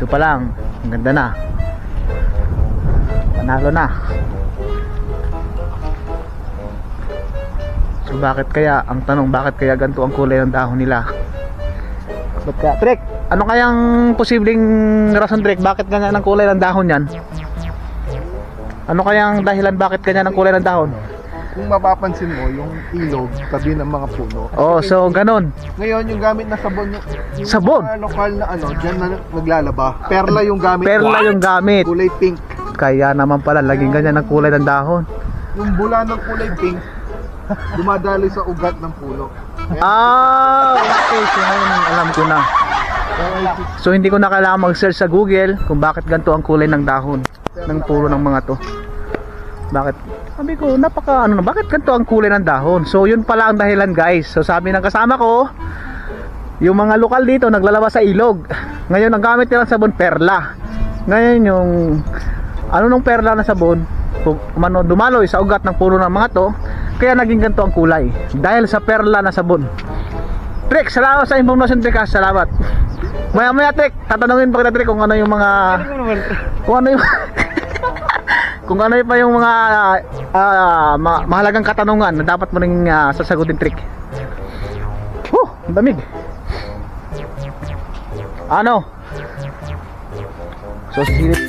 pa lang, ang ganda na. Panalo na. So bakit kaya, ang tanong, bakit kaya ganito ang kulay ng dahon nila? Ba't kaya, Trek, ano kayang posibleng rason, Trek, bakit ganyan ang kulay ng dahon yan? Ano kayang dahilan bakit ganyan ang kulay ng dahon? Kung mapapansin mo, yung ilog tabi ng mga puno. Oh, so ganon. Ngayon, yung gamit na sabon, yung Sabon? mga lokal na ano, dyan na naglalaba. Perla yung gamit. Perla yung gamit. Kulay pink. Kaya naman pala, laging ganyan ang kulay ng dahon. Yung bula ng kulay pink, dumadali sa ugat ng puno. Ah, okay. So ngayon, alam ko na. So hindi ko na kailangan mag-search sa Google kung bakit ganito ang kulay ng dahon ng puno ng mga to. Bakit? Sabi ko, bakit ganito ang kulay ng dahon? So yun pala ang dahilan, guys. So sabi ng kasama ko, yung mga lokal dito naglalabas sa ilog. Ngayon ang gamit nilang sabon, perla. Ngayon yung nung perla na sabon, dumaloy sa ugat ng puno ng mga to, kaya naging ganito ang kulay dahil sa perla na sabon. Trek, salamat sa information, Trek. Salamat. Maya Trek, tatanungin pa kita, Trek, kung ano yung mga kung ano pa yung mga mahalagang katanungan na dapat mo ring sasagutin, Trek. Damig. Ano? So silip